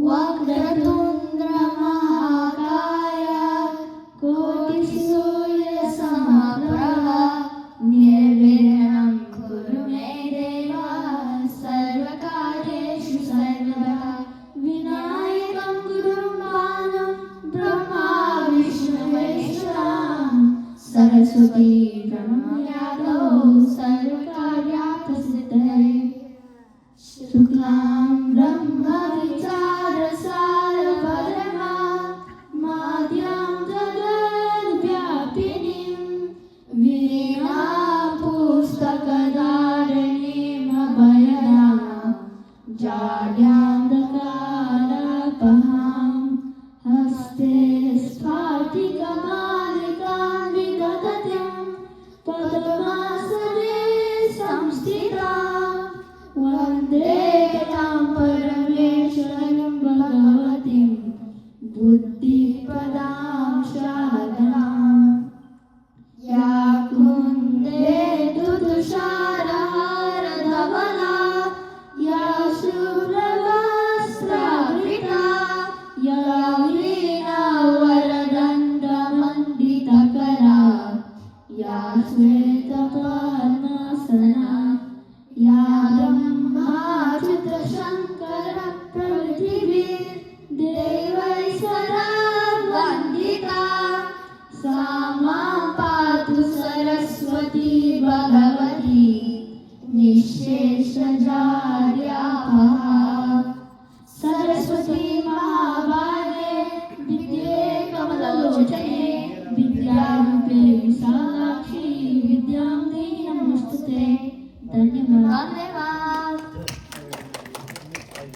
वक्रतुंड महाकाय कोटिसूर्यसमप्रभा निर्विघ्नं कुरु मे देव सर्वकार्येषु सर्वदा विनायकं गुरुं ब्रह्मा विष्णु महेश्वरं सरस्वती ब्रह्मयादौ सर्वकार्यप्रसिद्धये शुक्लां ब्रह्मविचारसारपरमा माद्यां जगद्व्यापिनीं वीणापुस्तकधारिणीमभयदां जाड्यान्धकारापहां हस्ते स्फाटिकमालिकां विदधतीं पद्मासने संस्थितां वन्दे तां परमेश्वरीं भगवतीं बुद्धिप्रदां शारदां या कुन्देन्दु तुषारहारधवला या शुभ्रवस्त्रावृता या वीणावरदण्डमण्डितकरा या श्वेतपद्मासना या ब्रह्माच्युतशङ्कर प्रभृतिभिर्देवैः सदा वन्दिता सा मां पातु सरस्वती भगवती निःशेषजाड्यापहा सरस्वती महाभागे विद्ये कमललोचने विद्यारूपे विशालाक्षी विद्यां देहि नमोस्तुते. धन्यवाद.